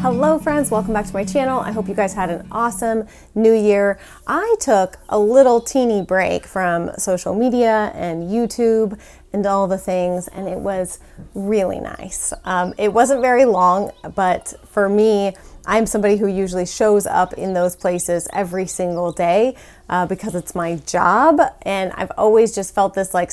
Hello friends, welcome back to my channel. I hope you guys had an awesome new year. I took a little teeny break from social media and YouTube and all the things, and it was really nice. It wasn't very long, but for me, I'm somebody who usually shows up in those places every single day because it's my job, and I've always just felt this like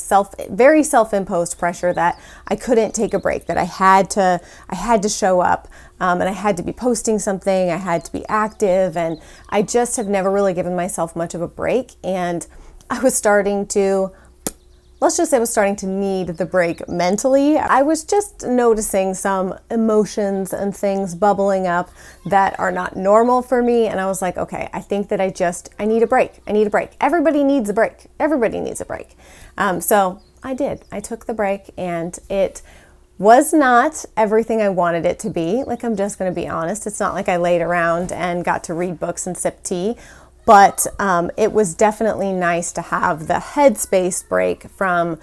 very self-imposed pressure that I couldn't take a break, that I had to show up, and I had to be posting something, I had to be active, and I just have never really given myself much of a break, and I was starting to need the break mentally. I was just noticing some emotions and things bubbling up that are not normal for me. And I was like, okay, I think that I need a break. I need a break. Everybody needs a break. Everybody needs a break. So I did. I took the break, and it was not everything I wanted it to be. Like, I'm just going to be honest. It's not like I laid around and got to read books and sip tea. But it was definitely nice to have the headspace break from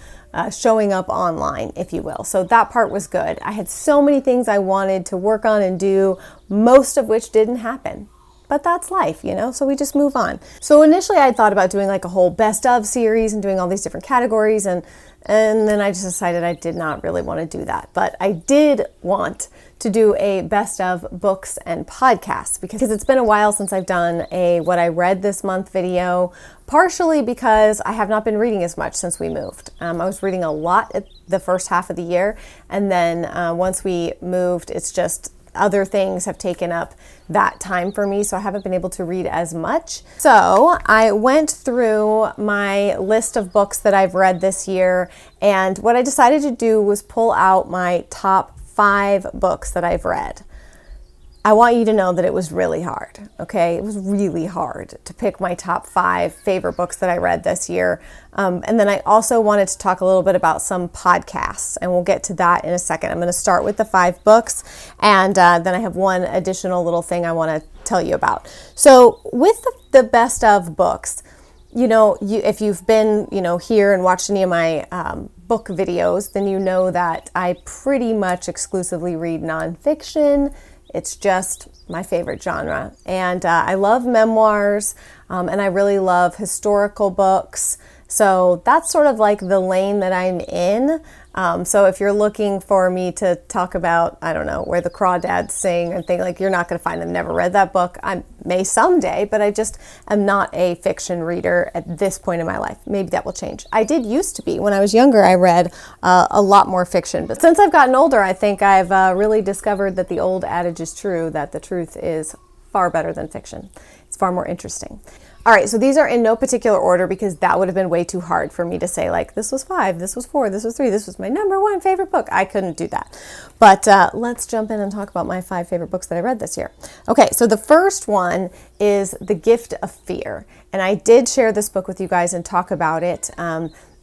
showing up online, if you will. So that part was good. I had so many things I wanted to work on and do, most of which didn't happen. But that's life, you know, so we just move on. So initially I thought about doing like a whole best of series and doing all these different categories, and then I just decided I did not really want to do that. But I did want to do a best of books and podcasts because it's been a while since I've done a what I read this month video, partially because I have not been reading as much since we moved. I was reading a lot at the first half of the year, and then once we moved, it's just other things have taken up that time for me, so I haven't been able to read as much. So I went through my list of books that I've read this year, and what I decided to do was pull out my top 5 books that I've read. I want you to know that it was really hard, okay? It was really hard to pick my top 5 favorite books that I read this year. And then I also wanted to talk a little bit about some podcasts, and we'll get to that in a second. I'm going to start with the 5 books, and then I have one additional little thing I want to tell you about. So with the best of books, you know, if you've been, here and watched any of my book videos, then you know that I pretty much exclusively read nonfiction. It's just my favorite genre. And I love memoirs, and I really love historical books. So that's sort of like the lane that I'm in. So if you're looking for me to talk about, I don't know, Where the Crawdads Sing and things, like, you're not going to find them. Never read that book. I may someday, but I just am not a fiction reader at this point in my life. Maybe that will change. I did used to be. When I was younger, I read a lot more fiction. But since I've gotten older, I think I've really discovered that the old adage is true, that the truth is far better than fiction. It's far more interesting. All right, so these are in no particular order because that would have been way too hard for me to say, like, this was 5, this was 4, this was 3, this was my number 1 favorite book. I couldn't do that. But let's jump in and talk about my 5 favorite books that I read this year. Okay, so the first one is The Gift of Fear. And I did share this book with you guys and talk about it.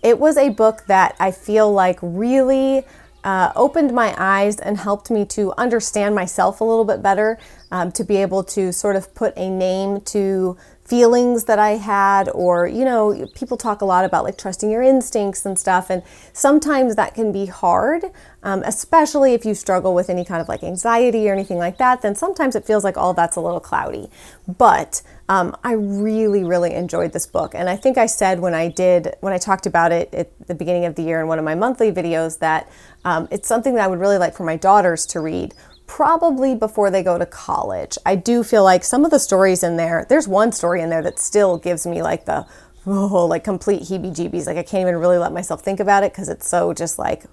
It was a book that I feel like really opened my eyes and helped me to understand myself a little bit better, to be able to sort of put a name to feelings that I had, or, people talk a lot about like trusting your instincts and stuff. And sometimes that can be hard, especially if you struggle with any kind of like anxiety or anything like that, then sometimes it feels like all that's a little cloudy. But I really, really enjoyed this book. And I think I said when I talked about it at the beginning of the year in one of my monthly videos that it's something that I would really like for my daughters to read, probably before they go to college. I do feel like some of the stories in there's one story in there that still gives me like like complete heebie-jeebies. Like, I can't even really let myself think about it because it's so just like,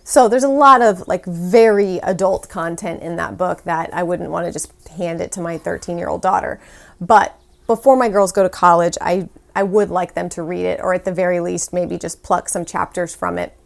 so there's a lot of like very adult content in that book that I wouldn't want to just hand it to my 13-year-old daughter. But before my girls go to college, I would like them to read it, or at the very least, maybe just pluck some chapters from it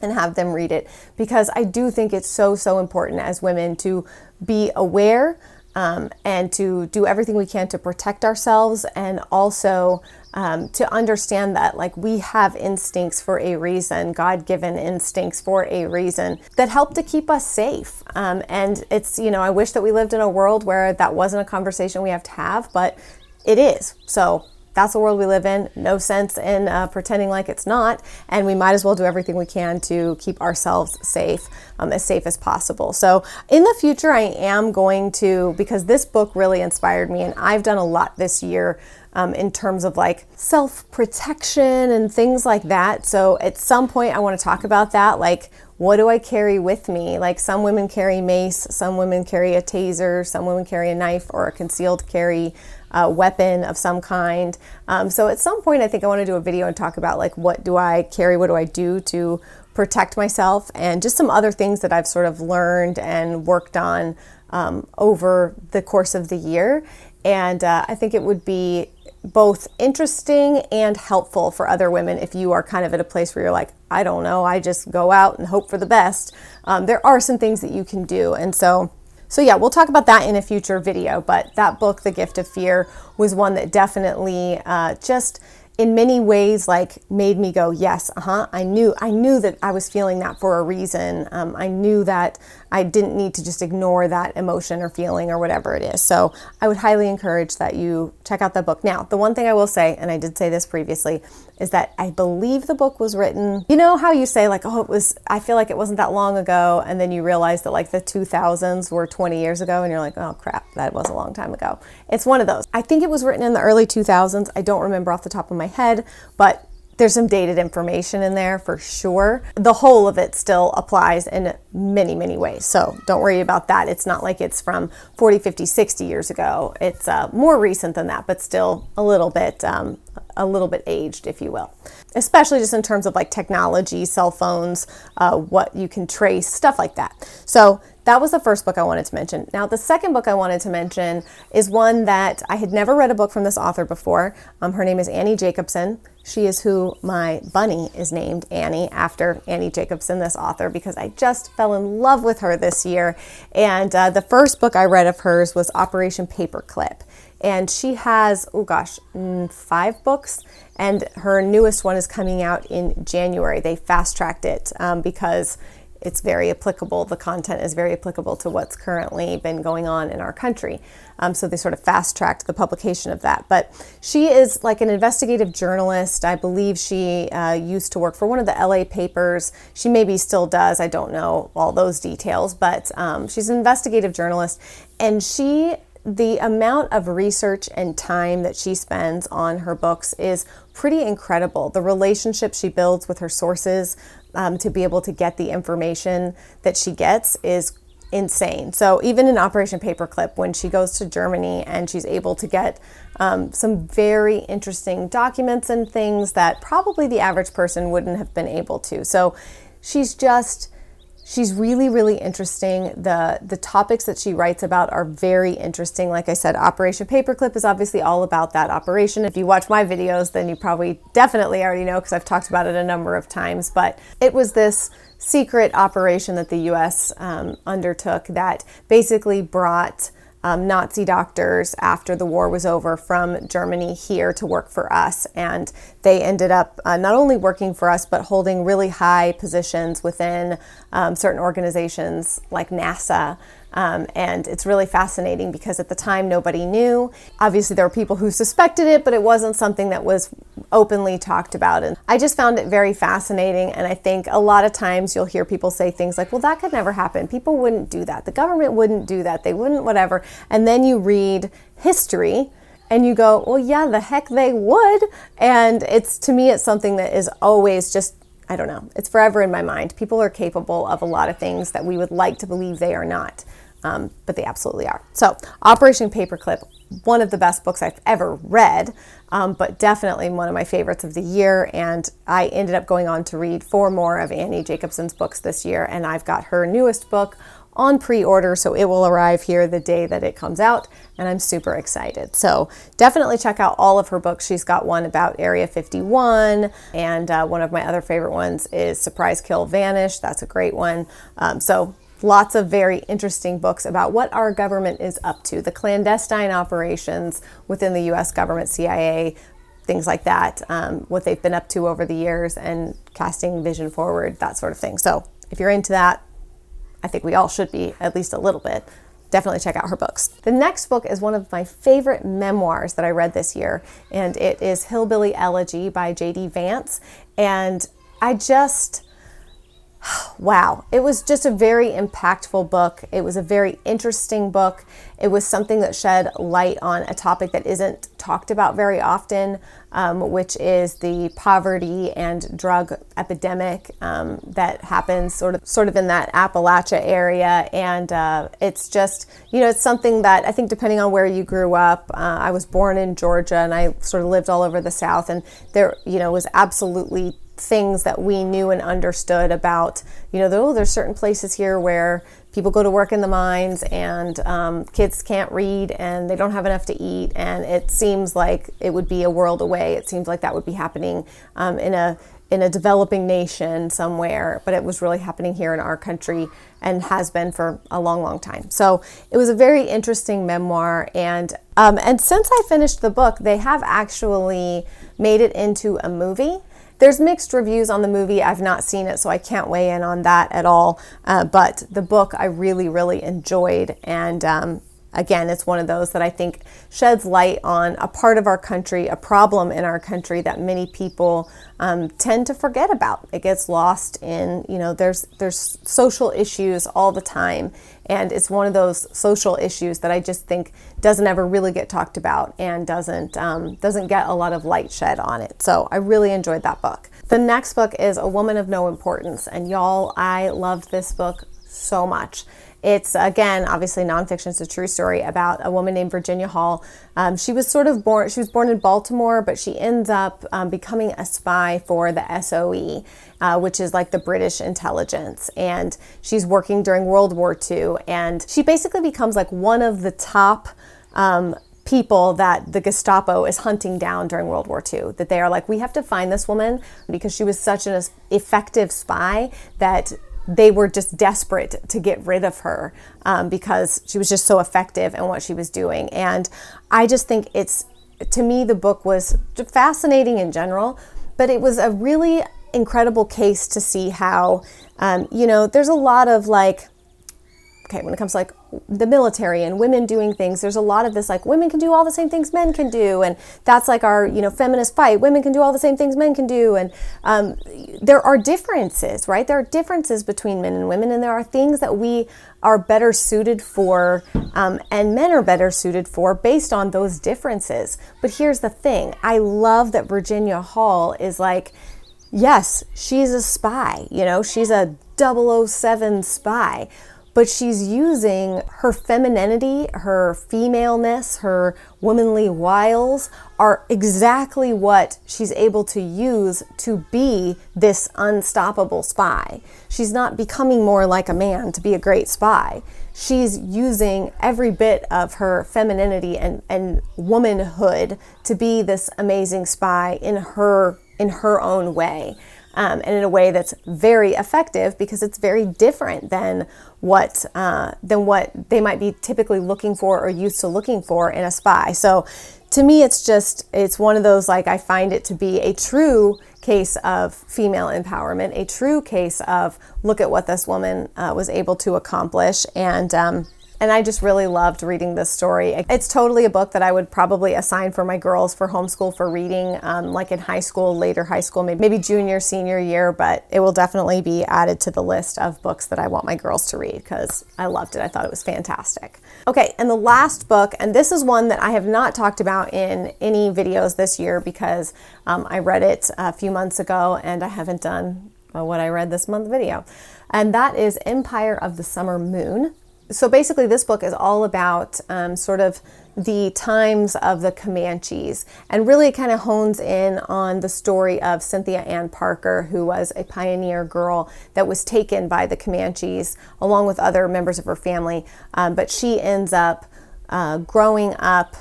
and have them read it, because I do think it's so, so important as women to be aware and to do everything we can to protect ourselves, and also to understand that like we have instincts for a reason, God-given instincts for a reason that help to keep us safe. And it's, I wish that we lived in a world where that wasn't a conversation we have to have, but it is. So that's the world we live in. No sense in pretending like it's not. And we might as well do everything we can to keep ourselves safe as possible. So in the future, I am going to, because this book really inspired me, and I've done a lot this year in terms of like self-protection and things like that. So at some point I want to talk about that. Like, what do I carry with me? Like, some women carry mace, some women carry a taser, some women carry a knife or a concealed carry weapon of some kind. So at some point I think I want to do a video and talk about like, what do I carry? What do I do to protect myself? And just some other things that I've sort of learned and worked on over the course of the year. And I think it would be both interesting and helpful for other women if you are kind of at a place where you're like, I don't know, I just go out and hope for the best. There are some things that you can do. And so yeah, we'll talk about that in a future video. But that book, The Gift of Fear, was one that definitely just in many ways like made me go, yes, I knew that I was feeling that for a reason. I knew that I didn't need to just ignore that emotion or feeling or whatever it is. So I would highly encourage that you check out that book. Now, the one thing I will say, and I did say this previously, is that I believe the book was written, you know how you say like, oh, I feel like it wasn't that long ago. And then you realize that like the 2000s were 20 years ago and you're like, oh crap, that was a long time ago. It's one of those. I think it was written in the early 2000s. I don't remember off the top of my head, but there's some dated information in there for sure. The whole of it still applies in many, many ways. So don't worry about that. It's not like it's from 40, 50, 60 years ago. It's more recent than that, but still a little bit aged, if you will. Especially just in terms of like technology, cell phones, what you can trace, stuff like that. So that was the first book I wanted to mention. Now, the second book I wanted to mention is one that I had never read a book from this author before. Her name is Annie Jacobsen. She is who my bunny is named, Annie, after Annie Jacobsen, this author, because I just fell in love with her this year. And the first book I read of hers was Operation Paperclip. And she has, 5 books. And her newest one is coming out in January. They fast-tracked it because it's very applicable. The content is very applicable to what's currently been going on in our country. So they sort of fast-tracked the publication of that. But she is like an investigative journalist. I believe she used to work for one of the LA papers. She maybe still does. I don't know all those details. But she's an investigative journalist. And the amount of research and time that she spends on her books is pretty incredible. The relationship she builds with her sources to be able to get the information that she gets is insane. So even in Operation Paperclip, when she goes to Germany and she's able to get some very interesting documents and things that probably the average person wouldn't have been able to. So she's really, really interesting. The topics that she writes about are very interesting. Like I said, Operation Paperclip is obviously all about that operation. If you watch my videos, then you probably definitely already know because I've talked about it a number of times. But it was this secret operation that the U.S. Undertook that basically brought Nazi doctors after the war was over from Germany here to work for us. And they ended up not only working for us, but holding really high positions within certain organizations like NASA. And it's really fascinating because at the time nobody knew. Obviously there were people who suspected it, but it wasn't something that was openly talked about. And I just found it very fascinating. And I think a lot of times you'll hear people say things like, well, that could never happen. People wouldn't do that. The government wouldn't do that. They wouldn't whatever. And then you read history and you go, well, yeah, the heck they would. And to me, it's something that is always just, I don't know, it's forever in my mind. People are capable of a lot of things that we would like to believe they are not. But they absolutely are. So Operation Paperclip, one of the best books I've ever read, but definitely one of my favorites of the year. And I ended up going on to read 4 more of Annie Jacobsen's books this year. And I've got her newest book on pre-order, so it will arrive here the day that it comes out. And I'm super excited. So definitely check out all of her books. She's got one about Area 51. And one of my other favorite ones is Surprise Kill Vanish. That's a great one. So lots of very interesting books about what our government is up to, the clandestine operations within the U.S. government, CIA, things like that, what they've been up to over the years and casting vision forward, that sort of thing. So if you're into that, I think we all should be, at least a little bit. definitely check out her books. The next book is one of my favorite memoirs that I read this year, and it is Hillbilly Elegy by J.D. Vance. And I just, wow, it was just a very impactful book. It was a very interesting book. It was something that shed light on a topic that isn't talked about very often, which is the poverty and drug epidemic that happens sort of in that Appalachia area. And it's just, it's something that I think depending on where you grew up, I was born in Georgia and I sort of lived all over the South, and there, was absolutely things that we knew and understood about, there's certain places here where people go to work in the mines and kids can't read and they don't have enough to eat, and it seems like it would be a world away. It seems like that would be happening in a developing nation somewhere, but it was really happening here in our country and has been for a long, long time. So it was a very interesting memoir, and since I finished the book, they have actually made it into a movie. There's mixed reviews on the movie. I've not seen it, so I can't weigh in on that at all. But the book I really, really enjoyed. And again, it's one of those that I think sheds light on a part of our country, a problem in our country that many people tend to forget about. It gets lost in, there's social issues all the time. And it's one of those social issues that I just think doesn't ever really get talked about and doesn't get a lot of light shed on it. So I really enjoyed that book. The next book is A Woman of No Importance. And y'all, I loved this book so much. It's, again, obviously nonfiction. It's a true story about a woman named Virginia Hall. She was born in Baltimore, but she ends up becoming a spy for the SOE, which is like the British intelligence. And she's working during World War II. And she basically becomes like one of the top people that the Gestapo is hunting down during World War II. That they are like, we have to find this woman because she was such an effective spy that they were just desperate to get rid of her because she was just so effective in what she was doing. And I just think to me, the book was fascinating in general, but it was a really incredible case to see how, there's a lot of when it comes to like the military and women doing things, there's a lot of this like women can do all the same things men can do, and that's like our feminist fight. Women can do all the same things men can do, and there are differences, right? There are differences between men and women, and there are things that we are better suited for, and men are better suited for based on those differences. But here's the thing: I love that Virginia Hall is like, yes, she's a spy. She's a 007 spy. But she's using her femininity, her femaleness, her womanly wiles are exactly what she's able to use to be this unstoppable spy. She's not becoming more like a man to be a great spy. She's using every bit of her femininity and womanhood to be this amazing spy in her own way. And in a way that's very effective because it's very different than what they might be typically looking for or used to looking for in a spy. So to me, it's one of those, like, I find it to be a true case of female empowerment, a true case of look at what this woman was able to accomplish. And I just really loved reading this story. It's totally a book that I would probably assign for my girls for homeschool for reading, like in high school, later high school, maybe junior, senior year, but it will definitely be added to the list of books that I want my girls to read because I loved it. I thought it was fantastic. Okay, and the last book, and this is one that I have not talked about in any videos this year because I read it a few months ago and I haven't done what I read this month video. And that is Empire of the Summer Moon. So basically this book is all about sort of the times of the Comanches, and really kind of hones in on the story of Cynthia Ann Parker, who was a pioneer girl that was taken by the Comanches along with other members of her family, but she ends up growing up,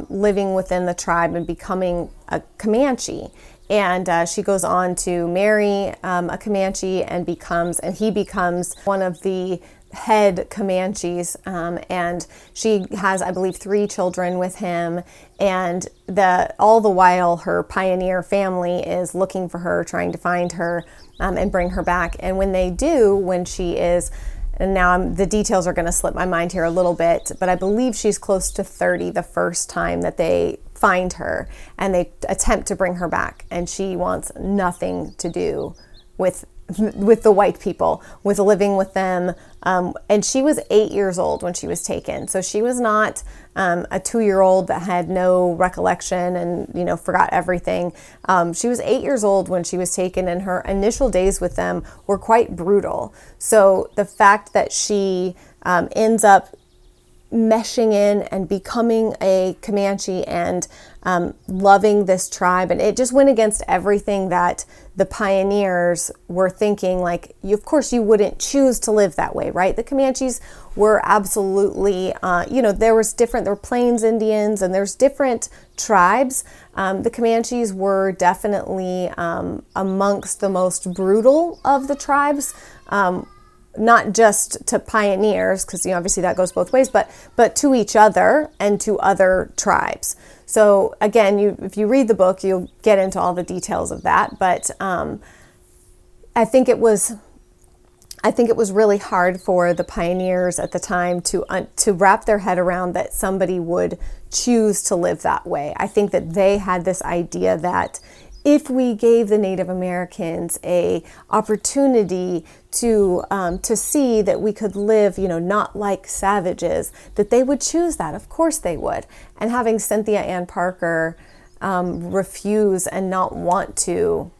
living within the tribe and becoming a Comanche. And she goes on to marry a Comanche and he becomes one of the head Comanches, and she has, I believe, 3 children with him, and all the while her pioneer family is looking for her, trying to find her and bring her back. And when they do, when she is and now the details are going to slip my mind here a little bit, but I believe she's close to 30 the first time that they find her and they attempt to bring her back, and she wants nothing to do with the white people, with living with them. And she was 8 years old when she was taken. So she was not a 2-year-old that had no recollection and, forgot everything. She was 8 years old when she was taken, and her initial days with them were quite brutal. So the fact that she ends up meshing in and becoming a Comanche and loving this tribe, and it just went against everything that the pioneers were thinking. Like, of course you wouldn't choose to live that way, right? The Comanches were absolutely, there were Plains Indians and there's different tribes. The Comanches were definitely amongst the most brutal of the tribes. Not just to pioneers, because obviously that goes both ways, but to each other and to other tribes. So again, if you read the book, you'll get into all the details of that. But I think it was really hard for the pioneers at the time to wrap their head around that somebody would choose to live that way. I think that they had this idea that if we gave the Native Americans a opportunity to see that we could live, not like savages, that they would choose that. Of course they would. And having Cynthia Ann Parker refuse and not want to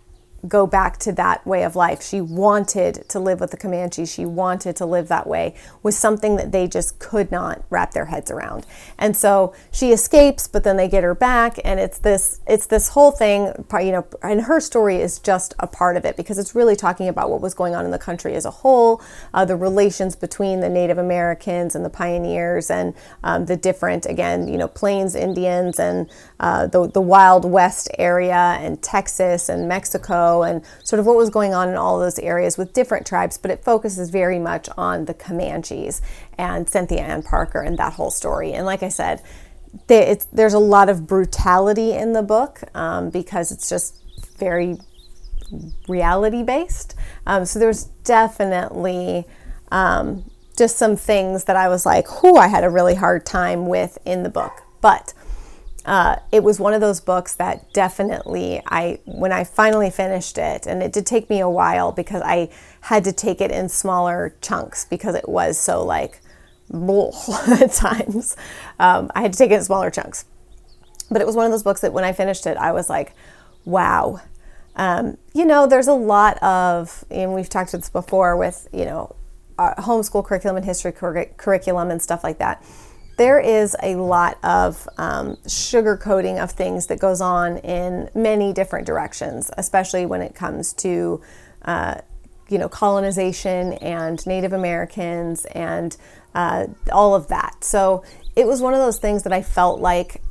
go back to that way of life. She wanted to live with the Comanches. She wanted to live that way, was something that they just could not wrap their heads around. And so she escapes, but then they get her back, and it's this whole thing, and her story is just a part of it, because it's really talking about what was going on in the country as a whole, the relations between the Native Americans and the pioneers, and the different, again, Plains Indians and the Wild West area and Texas and Mexico, and sort of what was going on in all those areas with different tribes, but it focuses very much on the Comanches and Cynthia Ann Parker and that whole story. And like I said, there's a lot of brutality in the book because it's just very reality based. So there's definitely just some things that I was like, I had a really hard time with in the book. But it was one of those books that definitely, when I finally finished it, and it did take me a while because I had to take it in smaller chunks because it was so at times. I had to take it in smaller chunks. But it was one of those books that when I finished it, I was like, wow. There's a lot of, and we've talked about this before with, our homeschool curriculum and history curriculum and stuff like that. There is a lot of sugarcoating of things that goes on in many different directions, especially when it comes to, colonization and Native Americans and all of that. So it was one of those things that I felt like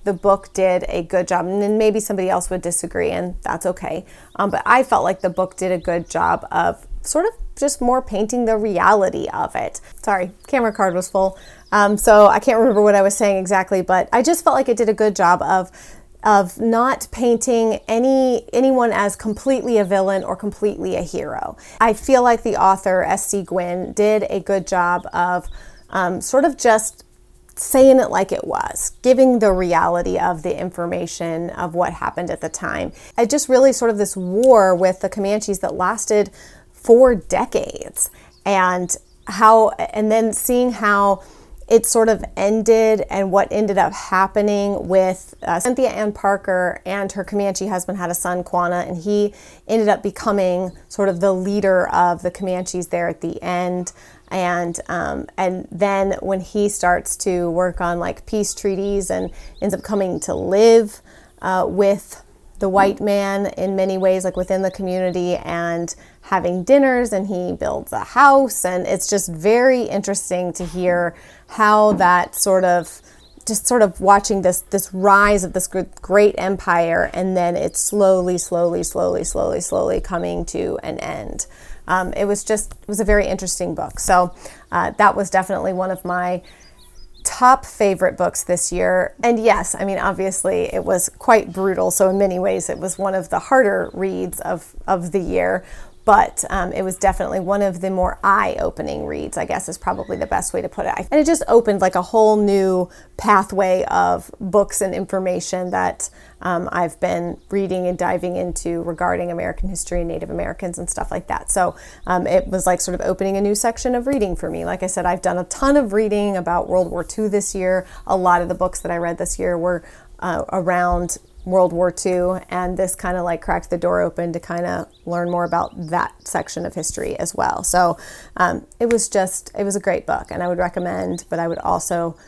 the book did a good job, and then maybe somebody else would disagree, and that's okay. But I felt like the book did a good job of sort of just more painting the reality of it. Sorry, camera card was full. So I can't remember what I was saying exactly, but I just felt like it did a good job of not painting anyone as completely a villain or completely a hero. I feel like the author, S.C. Gwynn, did a good job of sort of just saying it like it was, giving the reality of the information of what happened at the time. It just really sort of this war with the Comanches that lasted 4 decades, and then seeing how it sort of ended and what ended up happening with Cynthia Ann Parker and her Comanche husband had a son, Quanah, and he ended up becoming sort of the leader of the Comanches there at the end. And then when he starts to work on peace treaties and ends up coming to live with the white man in many ways, within the community, and having dinners, and he builds a house, and it's just very interesting to hear how that sort of watching this rise of this great empire, and then it's slowly coming to an end. It was a very interesting book. So that was definitely one of my top favorite books this year. And yes, obviously it was quite brutal. So in many ways it was one of the harder reads of the year. but it was definitely one of the more eye-opening reads, I guess is probably the best way to put it. And it just opened like a whole new pathway of books and information that I've been reading and diving into regarding American history and Native Americans and stuff like that. So it was like sort of opening a new section of reading for me. Like I said, I've done a ton of reading about World War II this year. A lot of the books that I read this year were around World War II, and this kind of like cracked the door open to kind of learn more about that section of history as well. So it was a great book, and I would recommend, but I would also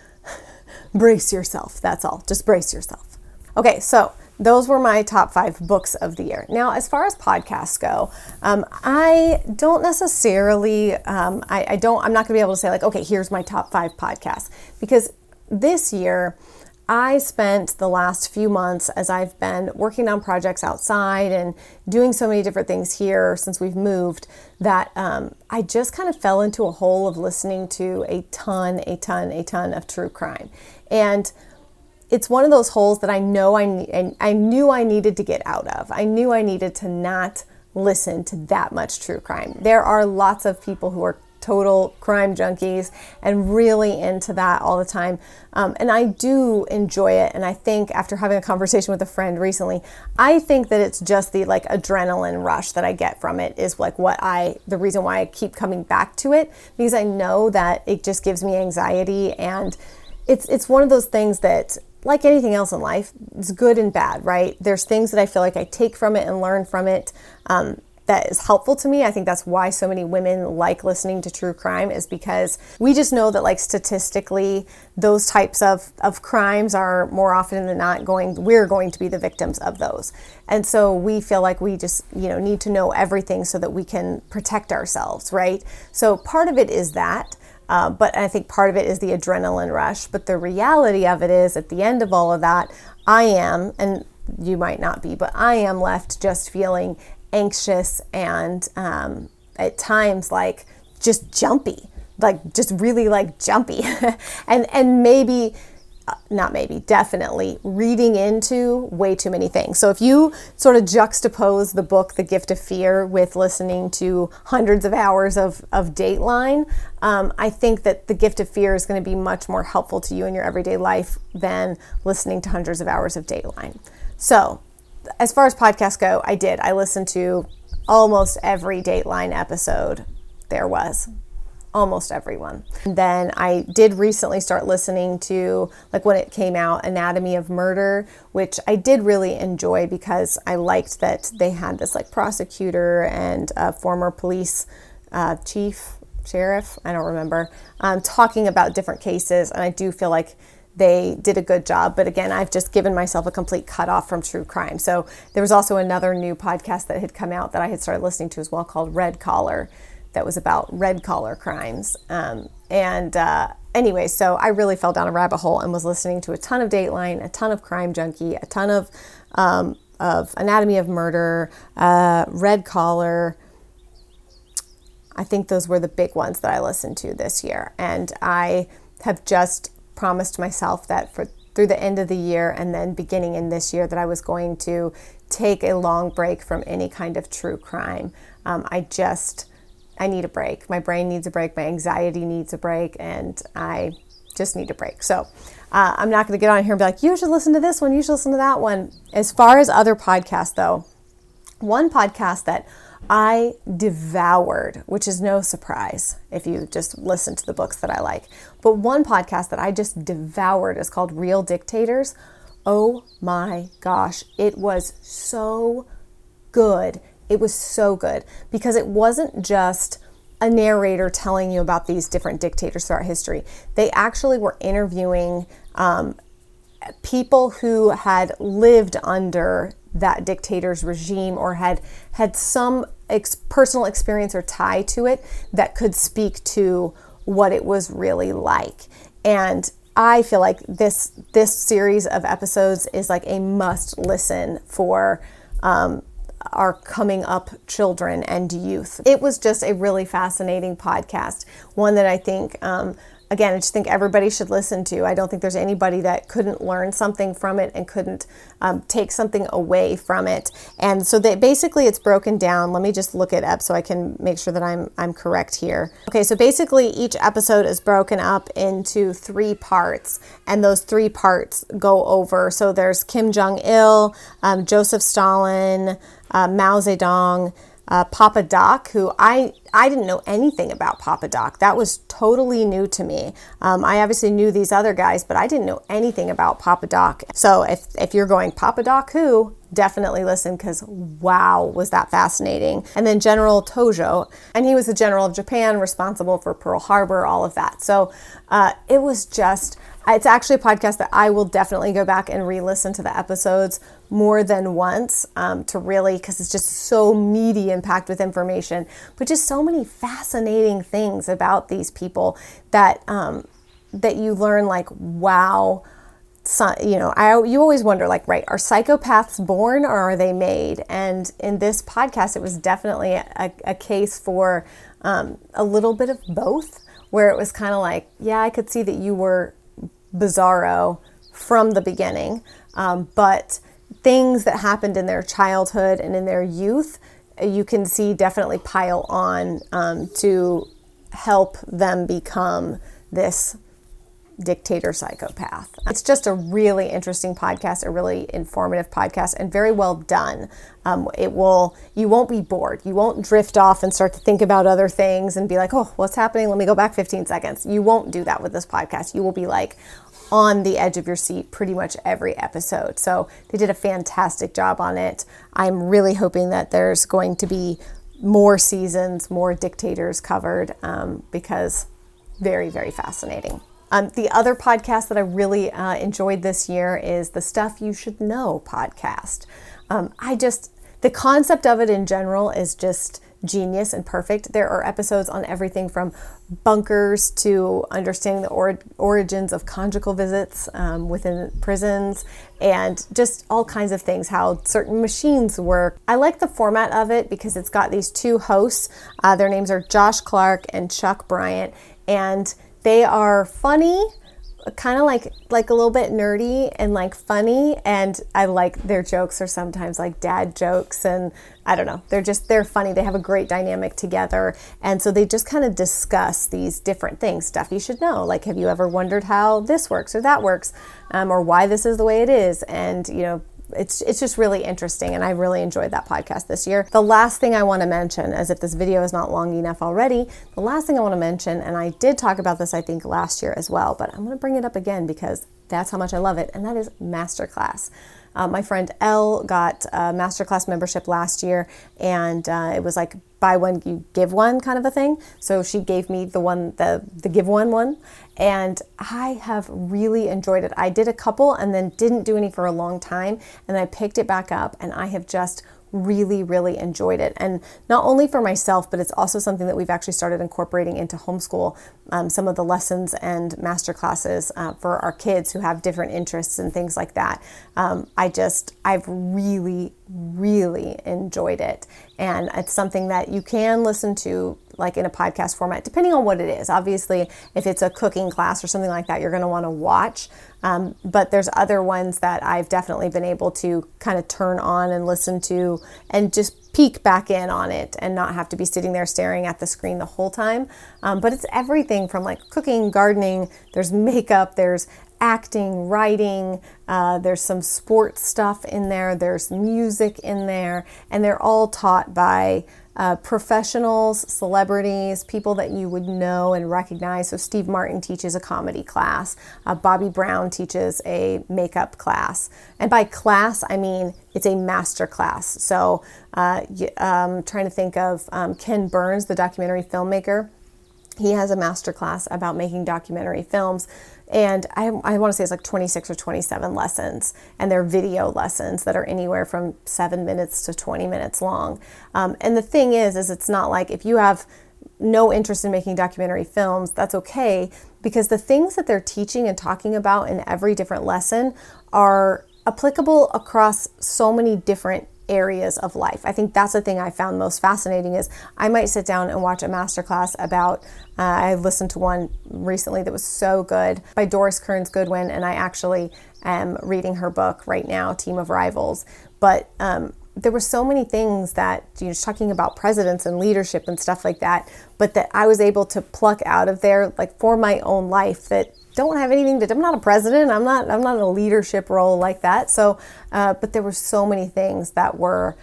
brace yourself. That's all. Just brace yourself. Okay, so those were my top 5 books of the year. Now, as far as podcasts go, I don't necessarily, I'm not going to be able to say like, okay, here's my top 5 podcasts, because this year I spent the last few months, as I've been working on projects outside and doing so many different things here since we've moved, that I just kind of fell into a hole of listening to a ton of true crime. And it's one of those holes that I knew I needed to get out of. I knew I needed to not listen to that much true crime. There are lots of people who are total crime junkies and really into that all the time. And I do enjoy it. And I think after having a conversation with a friend recently, I think that it's just the like adrenaline rush that I get from it is like the reason why I keep coming back to it, because I know that it just gives me anxiety. And it's one of those things that, like anything else in life, it's good and bad, right? There's things that I feel like I take from it and learn from it that is helpful to me. I think that's why so many women like listening to true crime, is because we just know that like statistically those types of crimes are more often than not we're going to be the victims of those. And so we feel like we just, need to know everything so that we can protect ourselves, right? So part of it is that. But I think part of it is the adrenaline rush. But the reality of it is, at the end of all of that, I am, and you might not be, but I am left just feeling anxious and at times like just jumpy, like just really like jumpy. and maybe, not maybe, definitely reading into way too many things. So if you sort of juxtapose the book, The Gift of Fear, with listening to hundreds of hours of Dateline, I think that The Gift of Fear is going to be much more helpful to you in your everyday life than listening to hundreds of hours of Dateline. So as far as podcasts go, I listened to almost every Dateline episode there was. Almost everyone. And then I did recently start listening to, like when it came out, Anatomy of Murder, which I did really enjoy because I liked that they had this like prosecutor and a former police sheriff, I don't remember, talking about different cases. And I do feel like they did a good job. But again, I've just given myself a complete cutoff from true crime. So there was also another new podcast that had come out that I had started listening to as well, called Red Collar, that was about red collar crimes. Anyway, so I really fell down a rabbit hole and was listening to a ton of Dateline, a ton of Crime Junkie, a ton of Anatomy of Murder, Red Collar. I think those were the big ones that I listened to this year. And I have just promised myself that through the end of the year and then beginning in this year that I was going to take a long break from any kind of true crime. I need a break. My brain needs a break. My anxiety needs a break. And I just need a break. So I'm not going to get on here and be like, you should listen to this one. You should listen to that one. As far as other podcasts, though, one podcast that I devoured, which is no surprise if you just listen to the books that I like. But one podcast that I just devoured is called Real Dictators. Oh my gosh. It was so good. It was so good because it wasn't just a narrator telling you about these different dictators throughout history. They actually were interviewing people who had lived under that dictator's regime or had some personal experience or tie to it that could speak to what it was really like. And I feel like this series of episodes is like a must listen for our coming up children and youth. It was just a really fascinating podcast, one that I think again, I just think everybody should listen to. I don't think there's anybody that couldn't learn something from it and couldn't take something away from it. And so basically it's broken down. Let me just look it up so I can make sure that I'm correct here. Okay, so basically each episode is broken up into 3 parts, and those 3 parts go over. So there's Kim Jong-il, Joseph Stalin, Mao Zedong, Papa Doc, who I didn't know anything about Papa Doc. That was totally new to me. I obviously knew these other guys, but I didn't know anything about Papa Doc. So if you're going, Papa Doc who? Definitely listen, because wow, was that fascinating. And then General Tojo, and he was the general of Japan, responsible for Pearl Harbor, all of that. So it was just, it's actually a podcast that I will definitely go back and re-listen to the episodes more than once to really, because it's just so meaty and packed with information, but just so many fascinating things about these people that that you learn, like, wow. So, you always wonder, like, right, are psychopaths born or are they made? And in this podcast, it was definitely a case for a little bit of both, where it was kind of like, yeah, I could see that you were bizarro from the beginning, but things that happened in their childhood and in their youth, you can see definitely pile on to help them become this dictator psychopath. It's just a really interesting podcast, a really informative podcast, and very well done. You won't be bored. You won't drift off and start to think about other things and be like, oh, what's happening? Let me go back 15 seconds. You won't do that with this podcast. You will be like on the edge of your seat pretty much every episode. So they did a fantastic job on it. I'm really hoping that there's going to be more seasons, more dictators covered, because very, very fascinating. The other podcast that I really enjoyed this year is the Stuff You Should Know podcast. The concept of it in general is just genius and perfect. There are episodes on everything from bunkers to understanding the origins of conjugal visits within prisons, and just all kinds of things, how certain machines work. I like the format of it because it's got these 2 hosts. Their names are Josh Clark and Chuck Bryant, and they are funny, kind of like a little bit nerdy and like funny, and I like their jokes are sometimes like dad jokes, and I don't know, they're funny. They have a great dynamic together, and so they just kind of discuss these different things, stuff you should know, like, have you ever wondered how this works or that works, or why this is the way it is, and it's just really interesting, and I really enjoyed that podcast this year. The last thing I want to mention, as if this video is not long enough already, the last thing I want to mention, and I did talk about this I think last year as well, but I'm going to bring it up again because that's how much I love it, and that is Masterclass. My friend Elle got a Masterclass membership last year, and it was like buy one, you give one kind of a thing. So she gave me the give one, and I have really enjoyed it. I did a couple and then didn't do any for a long time, and I picked it back up, and I have just really, really enjoyed it. And not only for myself, but it's also something that we've actually started incorporating into homeschool, some of the lessons and master classes for our kids who have different interests and things like that. I've really, really enjoyed it. And it's something that you can listen to like in a podcast format, depending on what it is. Obviously, if it's a cooking class or something like that, you're going to want to watch. But there's other ones that I've definitely been able to kind of turn on and listen to and just peek back in on it and not have to be sitting there staring at the screen the whole time. But it's everything from like cooking, gardening, there's makeup, there's acting, writing, there's some sports stuff in there, there's music in there, and they're all taught by professionals, celebrities, people that you would know and recognize. So Steve Martin teaches a comedy class. Bobby Brown teaches a makeup class. And by class, I mean it's a master class. So I'm trying to think of Ken Burns, the documentary filmmaker. He has a master class about making documentary films. And I want to say it's like 26 or 27 lessons, and they're video lessons that are anywhere from 7 minutes to 20 minutes long. And the thing is it's not like if you have no interest in making documentary films, that's okay, because the things that they're teaching and talking about in every different lesson are applicable across so many different areas of life. I think that's the thing I found most fascinating is I might sit down and watch a masterclass about, I listened to one recently that was so good by Doris Kearns Goodwin, and I actually am reading her book right now, Team of Rivals. But there were so many things that, talking about presidents and leadership and stuff like that, but that I was able to pluck out of there, like for my own life, that don't have anything to, I'm not a president, I'm not in a leadership role like that. So, but there were so many things that were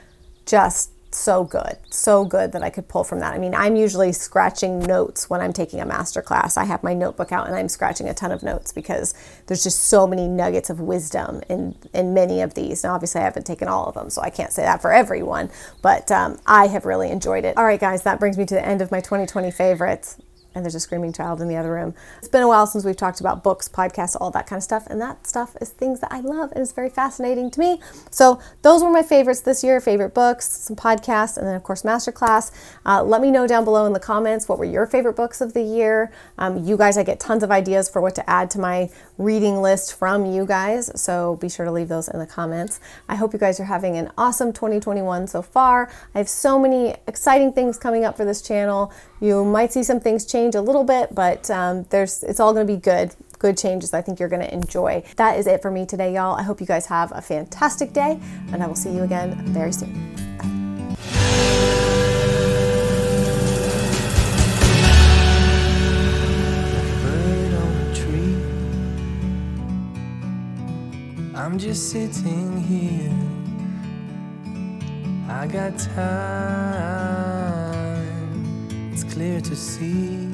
just so good that I could pull from that. I mean, I'm usually scratching notes when I'm taking a master class. I have my notebook out and I'm scratching a ton of notes because there's just so many nuggets of wisdom in many of these. Now, obviously I haven't taken all of them, so I can't say that for everyone, but I have really enjoyed it. All right, guys, that brings me to the end of my 2020 favorites. And there's a screaming child in the other room. It's been a while since we've talked about books, podcasts, all that kind of stuff. And that stuff is things that I love and it's very fascinating to me. So those were my favorites this year, favorite books, some podcasts, and then of course, masterclass. Let me know down below in the comments, what were your favorite books of the year? You guys, I get tons of ideas for what to add to my reading list from you guys. So be sure to leave those in the comments. I hope you guys are having an awesome 2021 so far. I have so many exciting things coming up for this channel. You might see some things change a little bit, but it's all going to be good changes I think you're going to enjoy. That is it for me today, y'all. I hope you guys have a fantastic day, and I will see you again very soon. Bird on a tree. I'm just sitting here. I got time. It's clear to see